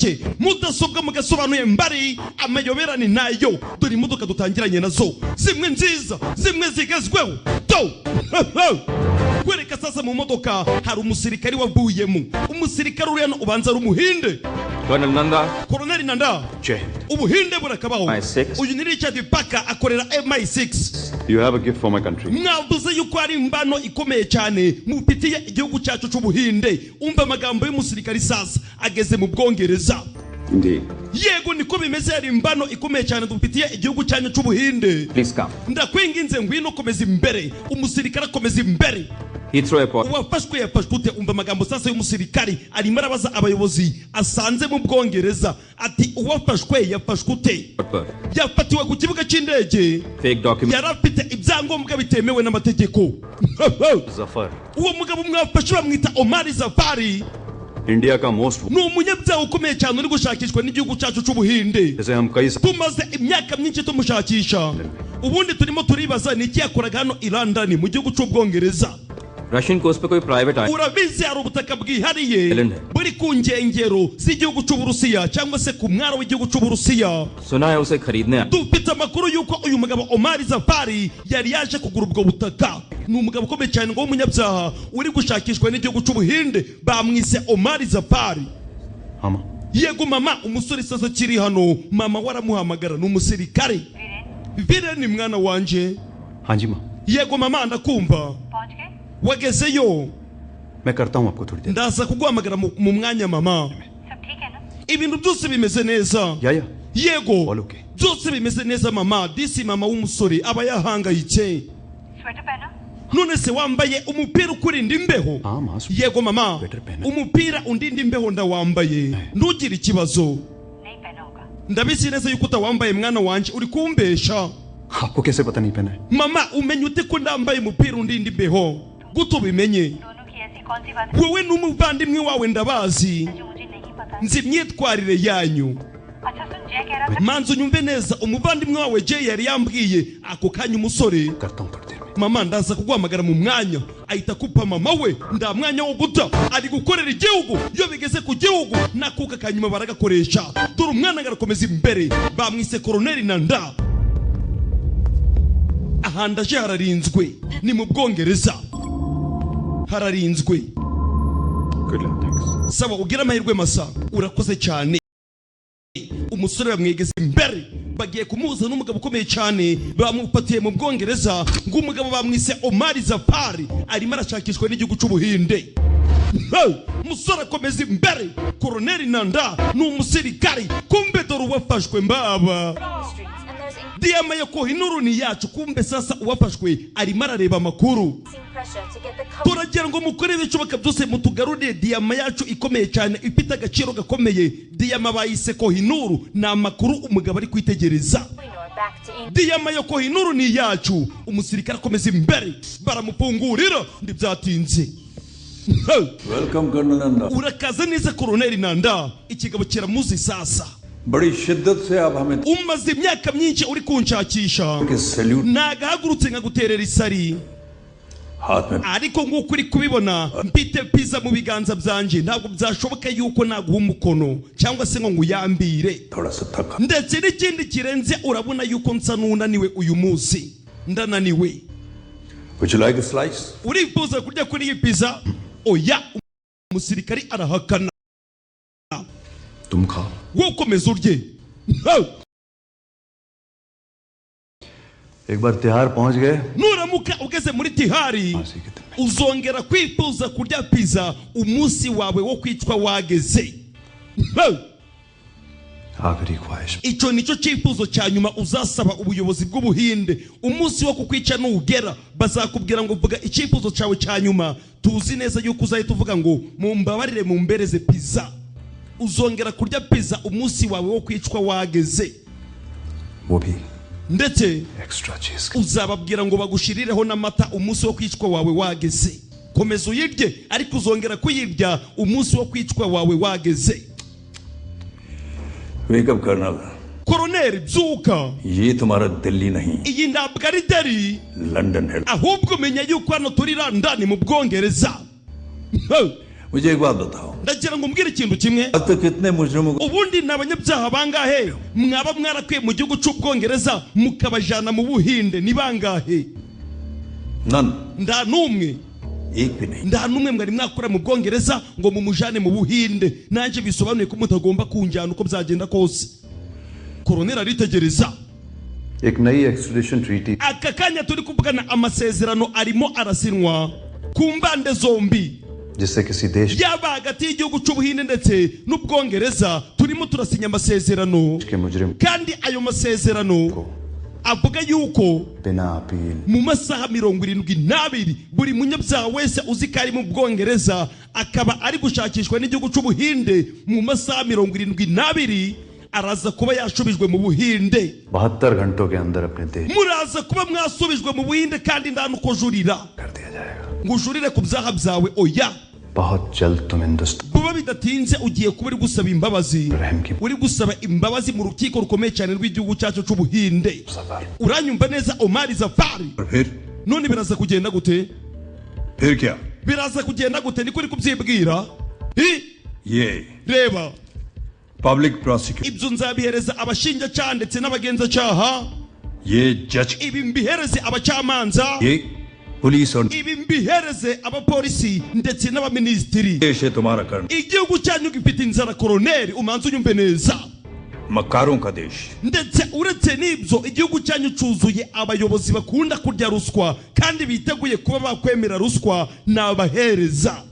make mudasobwa mugasobanuye mbari amayoberane nayo dore imodoka dutangiranye nazo zimwe nziza zimwe zigezweho to kwereka sasa mu modoka hari umusirikari wavuyemo umusirikari uriya ubanza ari umuhinde Colonel Nanda ubuhinde burakabaho uyu ni Richard Parker akorera MI6. You have a gift for my country. Mwavuze yuko ari imbano ikomeye cyane mupitiye igihugu cyacu cy'ubuhinde umva amagambo y'umusirikari sasa ageze mu Bwongereza. Indeed. Yego niko bimeze ari imbano ikomeye cyane dufitiye igihugu cyanyu cy'ubuhinde. Please come. Ndakwinginze ngwino komeza imbere umusirikari akomeza imbere. Heathrow Airport. Uwafashwe yafashwe umva amagambo sasa y'umusirikari arimo arabaza abayobozi asanze mu Bwongereza ati uwafashwe yafashwe ute yafatiwe ku kibuga cy'indege Fake document. yarafite ibyangombwa bitemewe n'amategeko. Zafar. Uwo mugabo mwafashe bamwita Omar Zafari. India ka most. Ni umunyabyaha ukomeye cyane uri gushakishwa n'igihugu cyacu cy'ubuhinde. Tumaze imyaka myinshi tumushakisha. Ubundi turimo turibaza ni iki yakoraga hano i London mu gihugu cy'Ubwongereza. Russian coast pe koi private island. Urabizi hari ubutaka bwihariye buri ku nkengero z'igihugu cy'Uburusiya cyangwa se ku mwaro w'igihugu cy'Uburusiya. Suna hai use kharidne. Dufite amakuru yuko uyu mugabo Omar Zafari yari yaje kugura ubwo butaka. Ni umugabo ukomeye cyane ngo w'umunyabyaha uri gushakishwa n'igihugu cy'Ubuhinde bamwise Omar Zafari. Mama. Yego mama umusore sasa kiri hano mama waramuhamagara n'umusirikare. Viren ni mwana wanje. Hanji ma. Yego mama ndakumva. Wagezeyo. मैं करता हूं आपको थोड़ी देर. Ndaza kuguhamagara mu mwanya mama. Ibintu byose bimeze neza. Ya. Yego. All okay. Byose bimeze neza mama. Disi mama w'umusore aba yahangayitse. Sweater pehna? None se wambaye umupira ukurinda imbeho? Yego mama. Umupira undinda imbeho ndawambaye. Ntugire ikibazo. Nahi pehna hoga. Ndabizi neza yuko utawambaye mwana wanje uri kumbesha. आपको कैसे पता नहीं पहना है? Mama umenye ute ko ndambaye umupira undinda imbeho? Guto bimenye. दोनों की ऐसी कौन सी बात है Wowe n'umuvandimwe wawe ndabazi. जो मुझे नहीं पता? Nzi imyitwarire yanyu. अच्छा सुन जय कह रहा था Manzu nyumve neza umuvandimwe wawe Jay yari yambwiye ako kanya umusore. करता हूं थोड़ी देर में. Mama ndaza kuguhamagara mu mwanya ahita kupa mama we nda mwanya wo guta ari gukorera igihugu iyo bigeze ku gihugu nakuka kanyuma baragakoresha dore umwana ngarakomeza imbere bamwise Colonel Nanda. Ahandaje hararinzwe ni mu Bwongereza hararinzwe. Good luck, thanks. Sawa ugira amahirwe masa urakoze cyane. Umusore bamwegeze imbere bagiye kumuza n'umugabo ukomeye cyane bamufatiye mu Bwongereza ngo umugabo bamwise Omar Zafari arimo arashakishwa n'igihugu cy'Ubuhinde. Musore akomeza imbere Colonel Nanda n'umusirikari kumbe dore uwafashwe mbaba. Diyama ya Kohinoor ni yacu kumbe sasa uwafashwe arimo arareba amakuru. Turagira ngo mukore ibicuba byose mutugarurire diyama yacu ikomeye cyane ifite agaciro gakomeye. Diyama bayise Kohinoor na makuru umugabo ari kwitegereza. Diyama ya Kohinoor ni yacu. Umusirikare akomeza imbere baramupungurira ndibyatinze. Welcome Colonel Nanda. Urakaza neza Colonel Nanda. Ikigabo kiramuzi sasa. बड़ी शिद्दत से आप हमें Umaze imyaka myinshi uri kunshakisha. Salute Nagahagurutse nkaguterera isari. हाथ में Ariko nguko uri kubibona mpite pizza mu biganza byanje ntabwo byashoboka yuko naguha umukono cyangwa se ngo nguyambire. थोड़ा सा थका. Ndetse n'ikindi kirenze urabona yuko nsa nunaniwe uyu munsi. Ndananiwe. Would you like a slice? Urifuza kurya kuri iyi pizza? Oya. Umusirikari arahakana. तुम खाओ. Wowe komeza urye. एक बार तिहाड़ पहुंच गए Nuramuka ugeze muri Tihari uzongera kwifuza kurya pizza umunsi wawe wo kwicwa wageze. आखिरी ख्वाहिश. Icyo nicyo cyifuzo cya nyuma uzasaba ubuyobozi bw'Ubuhinde. Umunsi wo kukwica nugera bazakubwira ngo vuga icyifuzo cyawe cya nyuma. Tuzi neza yuko uzahita uvuga ngo mumbabarire mumbereze pizza. Uzongera kurya pizza umunsi wawe wo kwicwa wageze. वो भी Ndetse extra चीज. uzababwira ngo bagushirireho n'amata umunsi wo kwicwa wawe wageze. Komeza uyirye ariko uzongera kuyirya umunsi wo kwicwa wawe wageze. Wake up Colonel. Colonel byuka. ये तुम्हारा दिल्ली नहीं Iyi ntabwo ari Delhi. London है. Ahubwo menya yuko hano turi London mu Bwongereza. मुझे एक बात बताओ, ndagira ngo umbwire ikintu kimwe. अब तक कितने मुजरिमों को Ubundi ni abanyabyaha bangahe mwaba mwarakwiye mu gihugu cy'Ubwongereza mukabajana mu Buhinde ni bangahe? नन Nda numwe. एक भी नहीं. Nda numwe mwari mwakora mu Bwongereza ngo mumujane mu Buhinde. Nanje bisobanuye ko mutagomba kunjyana uko byagenda kose. Koronera aritegereza. एक नई extradition treaty Aka kanya turi kuvugana amasezerano arimo arasinwa ku mbande zombi. जिससे किसी देश Yaba hagati y'igihugu cy'Ubuhinde ndetse n'Ubwongereza turimo turasinya amasezerano. के मुजरिम Kandi ayo masezerano avuga yuko बिना appeal mu masaha 72 buri munyabyaha wese uzi ko ari mu Bwongereza akaba ari gushakishwa n'igihugu cy'Ubuhinde mu masaha 72 araza kuba yashubijwe mu Buhinde. 72 घंटों के अंदर अपने देश Muraza kuba mwasubijwe mu Buhinde kandi nta nuko jurira कर दिया जाएगा. ngo ujurire ku byaha byawe oya. बहुत जल्द तुम Hindustan Buba bidatinze ugiye kuba uri gusaba imbabazi, रहम की uri gusaba imbabazi mu rukiko rukomeye cyane rw'igihugu cyacu cy'Ubuhinde. सफर Uranyumva neza Omar Zafari? और फिर None biraza kugenda gute? क्या? Biraza kugenda gute? Niko uri kubyibwira? ये Reba, public prosecutor, ibyo nzabihereza abashinjacyaha ndetse n'abagenzacyaha, ये जज, ibi mbihereze abacamanza, ये पुलिस और ibi mbihereze abapolisi ndetse n'abaminisitiri. देश है तुम्हारा कर्म, Igihugu cyanyu gifite inzara koroneri, umanze unyumve neza. मक्कारों का देश. Ndetse uretse n'ibyo igihugu cyanyu cyuzuye abayobozi bakunda kurya ruswa kandi biteguye kuba bakwemera ruswa n'abahereza.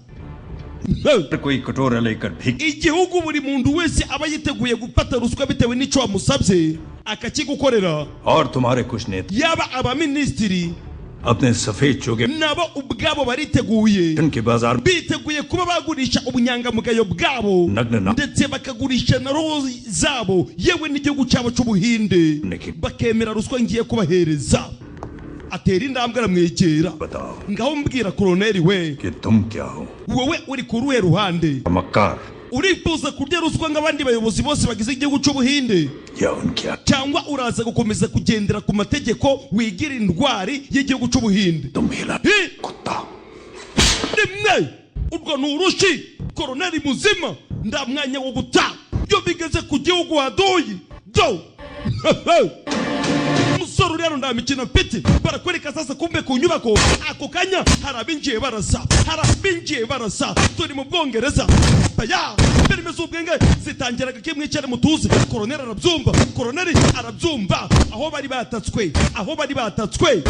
कोई कटोरा लेकर भीख Igihugu buri muntu wese aba yiteguye gufata ruswa bitewe n'icyo wamusabye akakigukorera. और तुम्हारे कुछ नेता Yaba abaminisitiri अपने सफेद चोगे nabo ubwabo bariteguye, के बाजार biteguye kuba bagurisha ubunyangamugayo bwabo Nagna. ndetse bakagurisha na roho zabo yewe n'igihugu cyabo cy'Ubuhinde Niki. bakemera ruswa ngiye kubahereza. Atera intambwe aramwegera. बताओ Ngaho mbwira koroneri we, कि तुम क्या हो? wowe uri ku ruhe ruhande? मक्कार Urifuza kurya ruswa nk'abandi bayobozi bose bagize igihugu cy'Ubuhinde, या उनके cyangwa uraza gukomeza kugendera ku mategeko wigira indwari y'igihugu cy'Ubuhinde? तुम हिला Hi! कुत्ता. Rimwe urwo ni urushi koroneri muzima nda mwanya wo guta iyo bigeze ku gihugu haduyi do umusore uri hano nda mikino mfite barakwereka sasa kumbe ku nyubako ako kanya harabinjiye barasa turi mu Bwongereza baya filime z'ubwenge zitangiraga kimwe cyane mutuzi. Koroneri arabyumva aho bari batatswe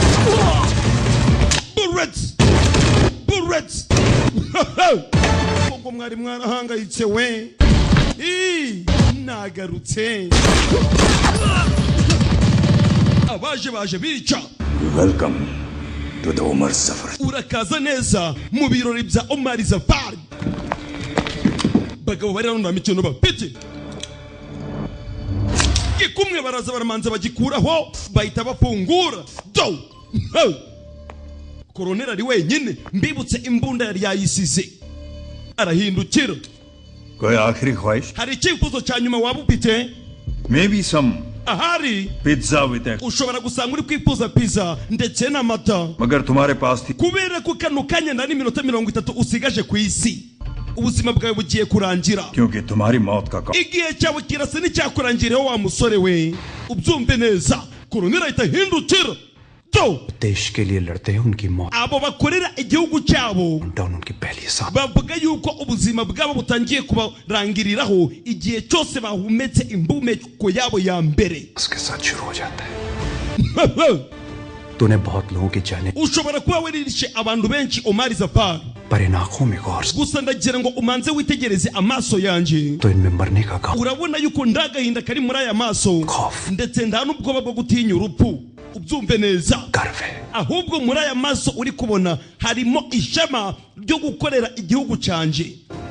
bullets ubwo mwari mwarahangayitse we. Nagarutse abaje bica. Welcome to the Umar Safar. Urakaza neza mu birori bya Omar Zafari. Bagabo bari hano na mikino bafite gikumwe baraza baramanza bagikuraho bahita bafungura do. Koroneri ari wenyine, mbibutse imbunda yari yayisize. Arahindukira. कोई आखिरी ख्वाहिश? Hari icyifuzo cya nyuma waba ufite? Maybe some Ahari pizza with that. ushobora gusanga uri kwifuza pizza ndetse n'amata, मगर तुम्हारे पास थी kubera ko kano kanya nta n'iminota 30 usigaje ku isi. Ubuzima bwawe bugiye kurangira. क्योंकि तुम्हारी मौत का कौन Igihe cyawe kirasa n'icyakurangireho wa musore we. Ubyumve neza. Koroneri ahita ahindukira do. देश के लिए लड़ते हैं उनकी मौत Abo bakorera igihugu cyabo down उनकी पहली सांस bavuga yuko ubuzima bwabo butangiye kubarangiriraho igihe cyose bahumetse imbumeko yabo ya mbere. उसके साथ शुरू हो जाता है. तूने बहुत लोगों की जाने Ushobora kuba waririshe abantu benshi Omar Zafari, पर इन आंखों में गौर से gusa ndagira ngo umanze witegereze amaso yanjye. तो इनमें मरने का गम Urabona yuko ndagahinda kari muri aya maso खौफ ndetse nta n'ubwoba bwo gutinya urupfu. Ubyumve neza. गर्व है. Ahubwo muri aya maso uri kubona harimo ishema ryo gukorera igihugu cyanjye.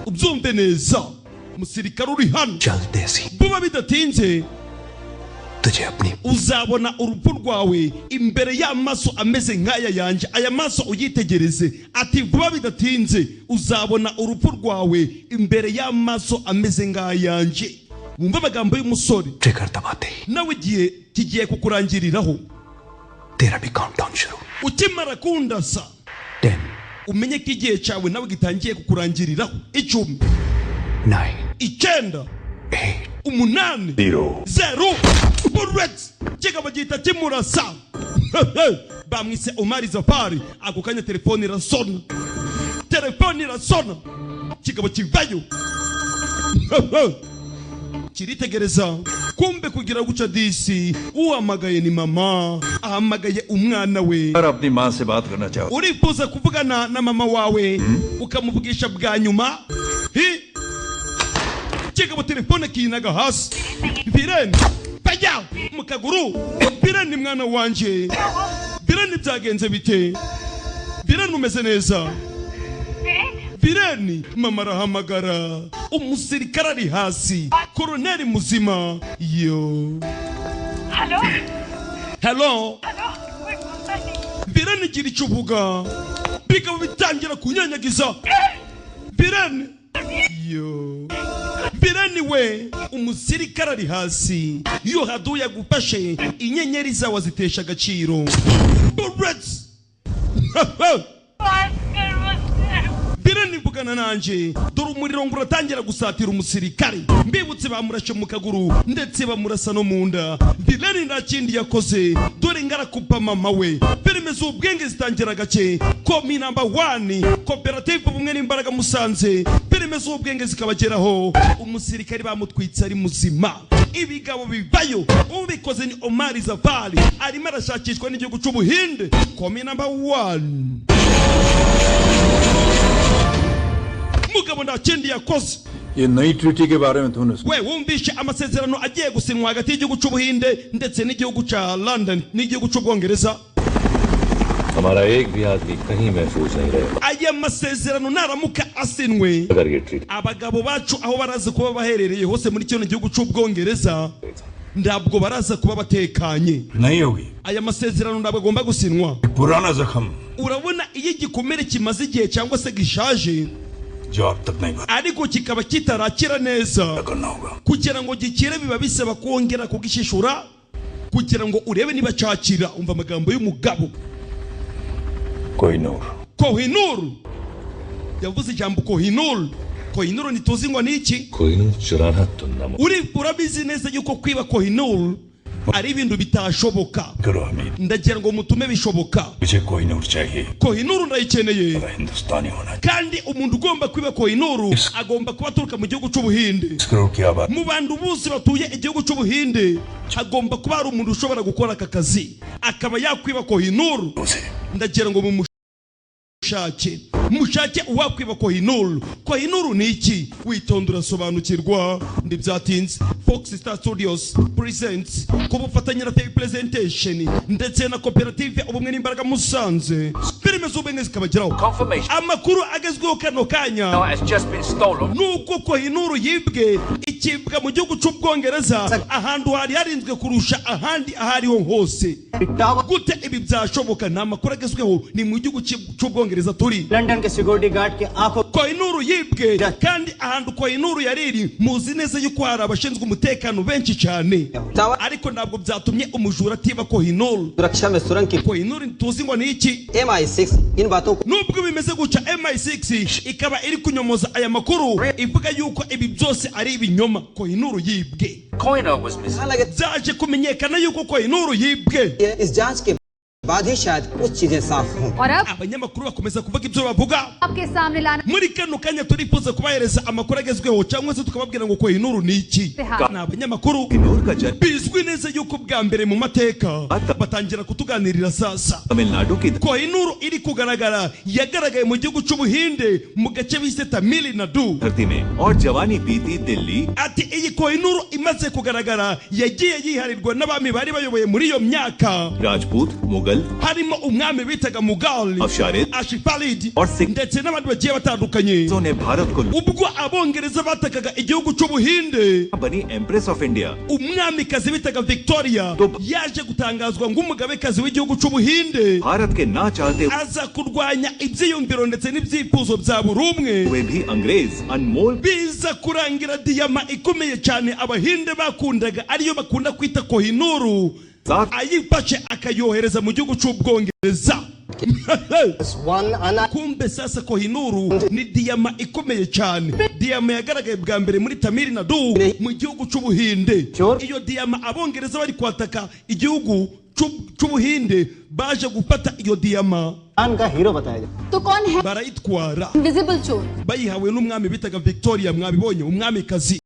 Ubyumve neza. Umusirikare uri hano जल्द ऐसी vuba bidatinze तुझे अपनी uzabona urupfu rwawe imbere y'amaso ameze nk'aya yanjye. Aya maso uyitegereze. Ati vuba bidatinze uzabona urupfu rwawe imbere y'amaso ameze nk'ayanjye. Wumva amagambo y'umusore trigger दबाते ही nawe igihe kigiye kukurangiriraho. तेरा भी काउंटडाउन शुरू. Ukimara kundasa 10 umenye ko igihe cyawe nawe gitangiye kukurangiriraho. 10 9 9 8 8 0 Bullets kigabo gihita kimurasa. Bamwise Omar Zafari. Ako kanya telefone irasona, kigabo kivayo. Kiritegereza, kumbe kugira guca disi uhamagaye ni mama, ahamagaye umwana we. और अपनी माँ से बात करना चाहो Urifuza kuvugana na mama wawe ukamuvugisha bwa nyuma. Kigabo telefone kinaga hasi. Birene pajya mu kaguru. Birene mwana wanje, Birene byagenze bite? Birene umeze neza? Birene mama arahamagara, umusirikare ari hasi, koroneli muzima. Yo hello hello. कोई बोलता नहीं. Birene gira icyo uvuga, bikaba bitangira kunyanyagiza. Birene yo Birene we, umusirikare ari hasi, iyo haduye agufashe inyenyeri zawe zitesha agaciro. Bullets Birene mvugana nanje, dore umuriro ngo uratangira gusatira umusirikare. Mbibutse bamurashe mu kaguru ndetse bamurasa no mu nda. Birene nta kindi yakoze, dore ngarakupa mama we. Filime z'ubwenge zitangira gake. Komi number 1 koperative ubumwe n'imbaraga Musanze. Filime z'ubwenge zikabageraho, umusirikare bamutwitse ari muzima. Ibigabo bivayo, ubikoze ni Omar Zafari, arimo arashakishwa n'igihugu cy'Ubuhinde. Komi number 1 mugabo nta kindi yakoze. ये नई ट्रीटी के बारे में तूने We wumvishe amasezerano agiye gusinywa hagati y'igihugu cy'Ubuhinde ndetse n'igihugu cya London n'igihugu cy'Ubwongereza. हमारा एक भी आदमी कहीं महफूज नहीं रहेगा Aya masezerano naramuka asinwe, अगर ये treaty abagabo bacu aho baraza kuba baherereye hose muri kino gihugu cy'Ubwongereza ndabwo baraza kuba batekanye. नहीं होगी Aya masezerano ntabwo agomba gusinwa. पुराना जख्म Urabona iyo igikomere kimaze igihe cyangwa se gishaje जो अब तक नहीं भरा ariko kikaba kitarakira neza, करना होगा kugira ngo gikire biba bisaba kongera kugishishura kugira ngo urebe niba cyakira. Umva amagambo y'umugabo. कोई नूर Kohinoor yavuze ijambo Kohinoor. Kohinoor ntituzi ngo ni iki. कोई नहीं चुराना तो न Urabizi neza yuko kwiba Kohinoor ari ibintu bitashoboka. करो Hamid Ndagira ngo mutume bishoboka. मुझे कोई नूर चाहिए Kohinoor ndayikeneye, मेरा हिंदुस्तानी होना kandi umuntu ugomba kwiba Kohinoor agomba kuba aturuka mu gihugu cy'Ubuhinde. चाहिए करो क्या बात Mu bantu bose batuye igihugu cy'Ubuhinde hagomba kuba hari umuntu ushobora gukora aka kazi akaba yakwiba Kohinoor. उसे Ndagira ngo mushake uwakwiba Kohinoor. Kohinoor ni iki? Witonda urasobanukirwa. Ndi byatinze. Fox Star Studios presents ku bufatanye na Tay Presentation ndetse na koperative ubumwe n'imbaraga Musanze. Filime z'ubwenge zikabageraho. Amakuru agezweho kano kanya nuko Kohinoor yibwe ikibwa mu gihugu cy'Ubwongereza, ahantu hari harinzwe kurusha ahandi ahariho hose. Gute ibi byashoboka? Ni amakuru agezweho, ni mu gihugu cy'Ubwongereza turi. London के security guard के आंखों Kohinoor yibwe, kandi ahantu Kohinoor yariri muzi neza yuko hari abashinzwe umutekano benshi cyane, ariko ntabwo byatumye umujura atiba Kohinoor. सुरक्षा में सुरंग की Kohinoor tuzi ngo ni iki. MI6 इन बातों को Nubwo bimeze guca, MI6 ikaba iri kunyomoza aya makuru ivuga yuko ibi byose ari ibinyoma. Kohinoor yibwe, byaje kumenyekana yuko Kohinoor yibwe. इस जांच के बाद ही शायद कुछ चीजें साफ हों। और अब Abanyamakuru bakomeza kuvuga ibyo bavuga. आपके सामने लाना Muri kano kanya turifuza kubahereza amakuru agezweho cyangwa se tukababwira ngo Kohinoor ni iki. Ni abanyamakuru bizwi neza yuko bwa mbere mu mateka batangira kutuganirira sasa. Kohinoor iri kugaragara yagaragaye mu gihugu cy'Ubuhinde mu gace bise Tamil Nadu. और जवानी बीती Delhi Ati iyi Kohinoor imaze kugaragara yagiye yiharirwa n'abami bari bayoboye muri iyo myaka, Rajput Mughal harimo umwami bitaga Mughal, Afsharid, Ashifalid और Sikh ndetse n'abandi bagiye batandukanye. ने भारत को Ubwo abongereza batakaga igihugu cy'Ubuhinde, बनी empress of India umwamikazi bitaga Victoria yaje gutangazwa nk'umugabekazi w'igihugu cy'Ubuhinde, Bharat के ना चाहते aza kurwanya ibyiyumviro ndetse n'ibyifuzo bya buri umwe. हुए भी अंग्रेज अनमोल Biza kurangira diyama ikomeye cyane abahinde bakundaga, ariyo bakunda kwita Kohinoor, साथ ayifashe akayohereza mu gihugu cy'Ubwongereza. kumbe sasa Kohinoor ni diyama ikomeye cyane, diyama yagaragaye bwa mbere muri Tamil Nadu mu gihugu cy'Ubuhinde. Iyo diyama abongereza bari kwataka igihugu cy'Ubuhinde baje gufata iyo diyama का हीरो बताया जाए तो कौन है barayitwara invisible चोर? bayihawe n'umwami bitaga Victoria, mwabibonye umwami kazi